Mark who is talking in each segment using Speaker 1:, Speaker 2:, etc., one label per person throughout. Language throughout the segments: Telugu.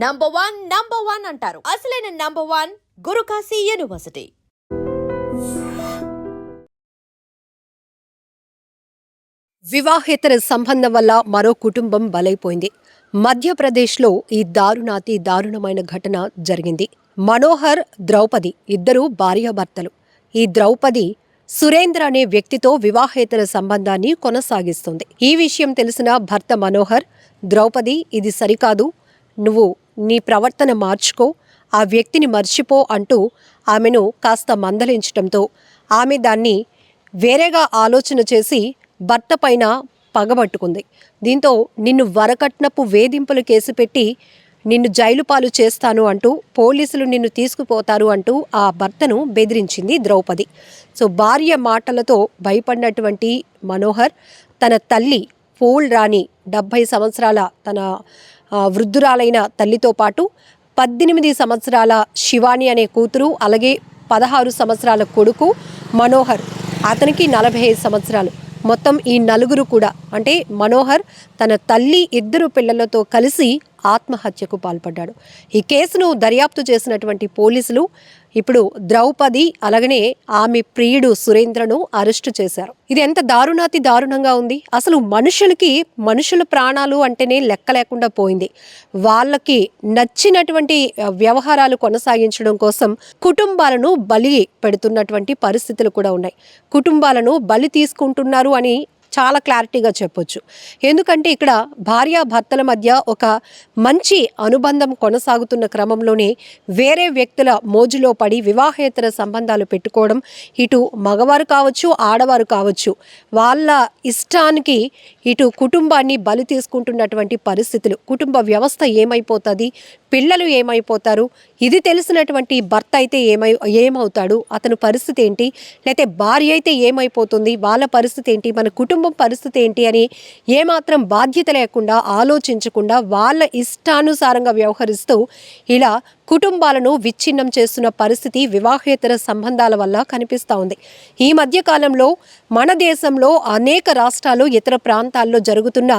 Speaker 1: నంబర్ వన్ అంటారు. అసలైన నంబర్ వన్ గురుకాశీ యూనివర్సిటీ.
Speaker 2: వివాహేతర సంబంధం వల్ల మరో కుటుంబం బలైపోయింది. మధ్యప్రదేశ్లో ఈ దారుణమైన ఘటన జరిగింది. మనోహర్, ద్రౌపది ఇద్దరు భార్యాభర్తలు. ఈ ద్రౌపది సురేంద్ర అనే వ్యక్తితో వివాహేతర సంబంధాన్ని కొనసాగిస్తుంది. ఈ విషయం తెలిసిన భర్త మనోహర్, ద్రౌపది ఇది సరికాదు, నువ్వు నీ ప్రవర్తన మార్చుకో, ఆ వ్యక్తిని మర్చిపో అంటూ ఆమెను కాస్త మందలించటంతో ఆమె దాన్ని వేరేగా ఆలోచన చేసి భర్త పైన పగబట్టుకుంది. దీంతో నిన్ను వరకట్నపు వేధింపులు కేసు పెట్టి నిన్ను జైలు పాలు చేస్తాను అంటూ, పోలీసులు నిన్ను తీసుకుపోతారు అంటూ ఆ భర్తను బెదిరించింది ద్రౌపది. సో భార్య మాటలతో భయపడినటువంటి మనోహర్ తన తల్లి ఫూల్ రాణి 70 సంవత్సరాల తన వృద్ధురాలైన తల్లితో పాటు 18 సంవత్సరాల శివాని అనే కూతురు, అలాగే 16 సంవత్సరాల కొడుకు మనోహర్, అతనికి 45 సంవత్సరాలు, మొత్తం ఈ నలుగురు కూడా, అంటే మనోహర్ తన తల్లి, ఇద్దరు పిల్లలతో కలిసి ఆత్మహత్యకు పాల్పడ్డాడు. ఈ కేసును దర్యాప్తు చేసినటువంటి పోలీసులు ఇప్పుడు ద్రౌపది అలాగనే ఆమె ప్రియుడు సురేంద్రను అరెస్టు చేశారు. ఇది ఎంత దారుణంగా ఉంది. అసలు మనుషుల ప్రాణాలు అంటేనే లెక్క లేకుండా పోయింది. వాళ్ళకి నచ్చినటువంటి వ్యవహారాలు కొనసాగించడం కోసం కుటుంబాలను బలి పెడుతున్నటువంటి పరిస్థితులు కూడా ఉన్నాయి. కుటుంబాలను బలి తీసుకుంటున్నారు అని చాలా క్లారిటీగా చెప్పొచ్చు. ఎందుకంటే ఇక్కడ భార్యాభర్తల మధ్య ఒక మంచి అనుబంధం కొనసాగుతున్న క్రమంలోనే వేరే వ్యక్తుల మోజులో పడి వివాహేతర సంబంధాలు పెట్టుకోవడం, ఇటు మగవారు కావచ్చు, ఆడవారు కావచ్చు, వాళ్ళ ఇష్టానికి ఇటు కుటుంబాన్ని బలి తీసుకుంటున్నటువంటి పరిస్థితులు. కుటుంబ వ్యవస్థ ఏమైపోతుంది, పిల్లలు ఏమైపోతారు, ఇది తెలిసినటువంటి భర్త అయితే ఏమవుతాడు, అతని పరిస్థితి ఏంటి, లేకపోతే భార్య అయితే ఏమైపోతుంది, వాళ్ళ పరిస్థితి ఏంటి, మన కుటుంబం పరిస్థితి ఏంటి అని ఏమాత్రం బాధ్యత లేకుండా, ఆలోచించకుండా వాళ్ళ ఇష్టానుసారంగా వ్యవహరిస్తూ ఇలా కుటుంబాలను విచ్ఛిన్నం చేస్తున్న పరిస్థితి వివాహేతర సంబంధాల వల్ల కనిపిస్తూ ఉంది. ఈ మధ్య కాలంలో మన దేశంలో అనేక రాష్ట్రాలు, ఇతర ప్రాంతాల్లో జరుగుతున్న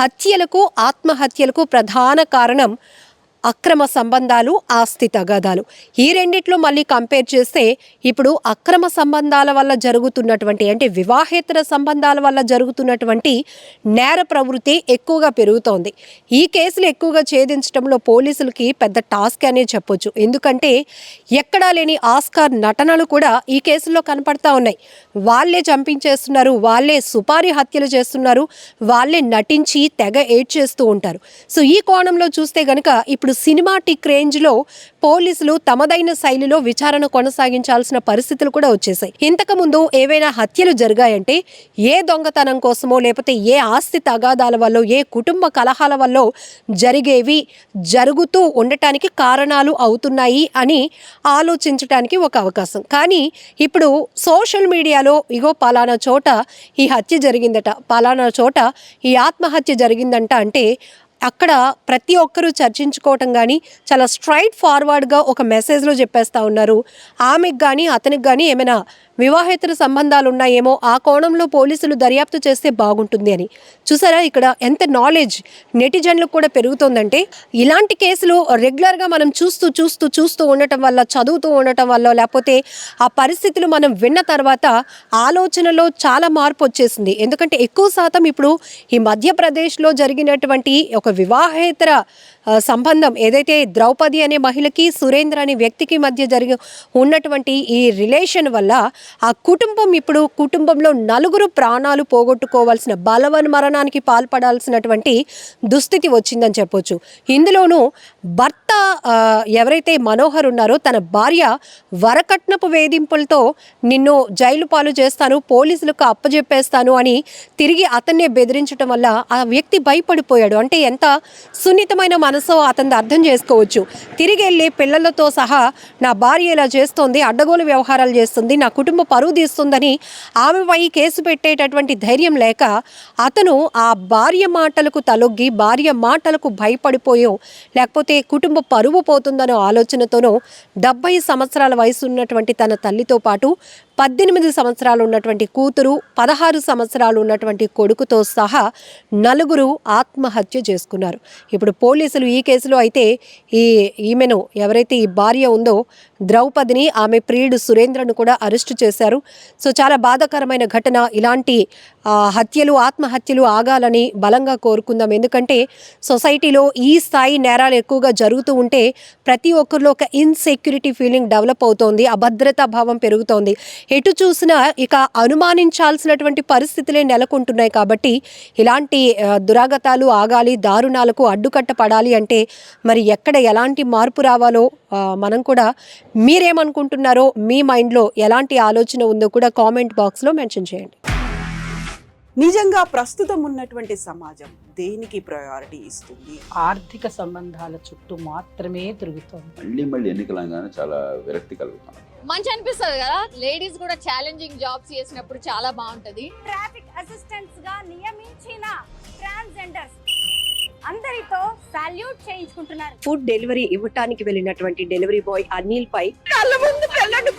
Speaker 2: హత్యలకు, ఆత్మహత్యలకు ప్రధాన కారణం అక్రమ సంబంధాలు, ఆస్తి తగాదాలు. ఈ రెండిట్లో మళ్ళీ కంపేర్ చేస్తే ఇప్పుడు అక్రమ సంబంధాల వల్ల జరుగుతున్నటువంటి, అంటే వివాహేతర సంబంధాల వల్ల జరుగుతున్నటువంటి నేర ప్రవృత్తి ఎక్కువగా పెరుగుతోంది. ఈ కేసులు ఎక్కువగా ఛేదించడంలో పోలీసులకి పెద్ద టాస్క్ అనే చెప్పొచ్చు. ఎందుకంటే ఎక్కడా లేని ఆస్కార్ నటనలు కూడా ఈ కేసుల్లో కనపడతా ఉన్నాయి. వాళ్ళే చంపించేస్తున్నారు, వాళ్ళే సుపారీ హత్యలు చేస్తున్నారు, వాళ్ళే నటించి తెగ ఏడ్ చేస్తూ ఉంటారు. సో ఈ కోణంలో చూస్తే గనక ఇప్పుడు సినిమాటిక్ రేంజ్లో పోలీసులు తమదైన శైలిలో విచారణ కొనసాగించాల్సిన పరిస్థితులు కూడా వచ్చేసాయి. ఇంతకుముందు ఏవైనా హత్యలు జరిగాయంటే ఏ దొంగతనం కోసమో, లేకపోతే ఏ ఆస్తి తగాదాల వల్ల, ఏ కుటుంబ కలహాల వల్ల జరుగుతూ ఉండటానికి కారణాలు అవుతున్నాయి అని ఆలోచించడానికి ఒక అవకాశం. కానీ ఇప్పుడు సోషల్ మీడియాలో ఇగో పలానా చోట ఈ హత్య జరిగిందట, పలానా చోట ఈ ఆత్మహత్య జరిగిందంట అంటే అక్కడ ప్రతి ఒక్కరూ చర్చించుకోవటం కానీ చాలా స్ట్రైట్ ఫార్వర్డ్గా ఒక మెసేజ్లో చెప్పేస్తూ ఉన్నారు. ఆమెకు కానీ అతనికి కానీ ఏమైనా వివాహేతర సంబంధాలు ఉన్నాయేమో, ఆ కోణంలో పోలీసులు దర్యాప్తు చేస్తే బాగుంటుంది అని. చూసారా ఇక్కడ ఎంత నాలెడ్జ్ నెటిజన్లకు కూడా పెరుగుతుందంటే, ఇలాంటి కేసులు రెగ్యులర్గా మనం చూస్తూ ఉండటం వల్ల, చదువుతూ ఉండటం వల్ల, లేకపోతే ఆ పరిస్థితులు మనం విన్న తర్వాత ఆలోచనలో చాలా మార్పు వచ్చేసింది. ఎందుకంటే ఎక్కువ శాతం ఇప్పుడు ఈ మధ్యప్రదేశ్లో జరిగినటువంటి ఒక వివాహేతర సంబంధం ఏదైతే ద్రౌపది అనే మహిళకి, సురేంద్ర అనే వ్యక్తికి మధ్య ఉన్నటువంటి ఈ రిలేషన్ వల్ల ఆ కుటుంబంలో నలుగురు ప్రాణాలు పోగొట్టుకోవాల్సిన, బలవన్ మరణానికి పాల్పడాల్సినటువంటి దుస్థితి వచ్చిందని చెప్పొచ్చు. ఇందులోనూ భర్త ఎవరైతే మనోహర్ ఉన్నారో తన భార్య వరకట్నపు వేధింపులతో నిన్ను జైలు పాలు చేస్తాను, పోలీసులకు అప్పజెప్పేస్తాను అని తిరిగి అతన్నే బెదిరించడం వల్ల ఆ వ్యక్తి భయపడిపోయాడు. అంటే ఎంత సున్నితమైన మనసో అతను అర్థం చేసుకోవచ్చు. తిరిగి వెళ్ళి పిల్లలతో సహా నా భార్య ఇలా చేస్తోంది, అడ్డగోలు వ్యవహారాలు చేస్తుంది, నా కుటుంబ పరువు తీస్తుందని ఆమెపై కేసు పెట్టేటటువంటి ధైర్యం లేక అతను ఆ భార్య మాటలకు తలొగ్గి, భార్య మాటలకు భయపడిపోయో, లేకపోతే కుటుంబ పరువు పోతుందనో ఆలోచనతోనో 70 సంవత్సరాల వయసు ఉన్నటువంటి తన తల్లితో పాటు 18 సంవత్సరాలు ఉన్నటువంటి కూతురు, 16 సంవత్సరాలు ఉన్నటువంటి కొడుకుతో సహా నలుగురు ఆత్మహత్య చేసుకున్నారు. ఇప్పుడు పోలీసులు ఈ కేసులో అయితే ఈమెను ఎవరైతే ఈ భార్య ఉందో ద్రౌపదిని, ఆమె ప్రియుడు సురేంద్రను కూడా అరెస్టు చేశారు. సో చాలా బాధాకరమైన ఘటన. ఇలాంటి హత్యలు, ఆత్మహత్యలు ఆగాలని బలంగా కోరుకుందాం. ఎందుకంటే సొసైటీలో ఈ స్థాయి నేరాలు ఎక్కువగా జరుగుతూ ఉంటే ప్రతి ఒక్కరిలో ఒక ఇన్సెక్యూరిటీ ఫీలింగ్ డెవలప్ అవుతోంది, అభద్రతా భావం పెరుగుతోంది. ఎటు చూసినా ఇక అనుమానించాల్సినటువంటి పరిస్థితులే నెలకొంటున్నాయి. కాబట్టి ఇలాంటి దురాగతాలు ఆగాలి, దారుణాలకు అడ్డుకట్ట పడాలి అంటే మరి ఎక్కడ ఎలాంటి మార్పు రావాలో మనం కూడా మీరేమనుకుంటున్నారో, మీ మైండ్లో ఎలాంటి ఆలోచన ఉందో కూడా కామెంట్ బాక్స్లో మెన్షన్ చేయండి.
Speaker 3: నిజంగా ప్రస్తుతం ఉన్నటువంటి సమాజం దేనికి ప్రయారిటీ ఇస్తుంది?
Speaker 4: ఆర్థిక సంబంధాల చుట్టూ మాత్రమే తిరుగుతోంది.
Speaker 5: మళ్ళీ ఎన్నికలంగానే చాలా విరక్తి కలుగుతాం.
Speaker 6: మంచి అనిపిస్తుంది కదా, లేడీస్ కూడా ఛాలెంజింగ్ జాబ్స్ చేసినప్పుడు చాలా బాగుంటది.
Speaker 7: ట్రాఫిక్ అసిస్టెంట్స్ గా నియమించిన ట్రాన్స్జెండర్స్ అందరితో సాల్యూట్ చేయించుకుంటున్నారు.
Speaker 2: ఫుడ్ డెలివరీ ఇవ్వటానికి వెళ్ళినటువంటి డెలివరీ బాయ్ అనిల్ పై కళ్ళ ముందు పెళ్ళండి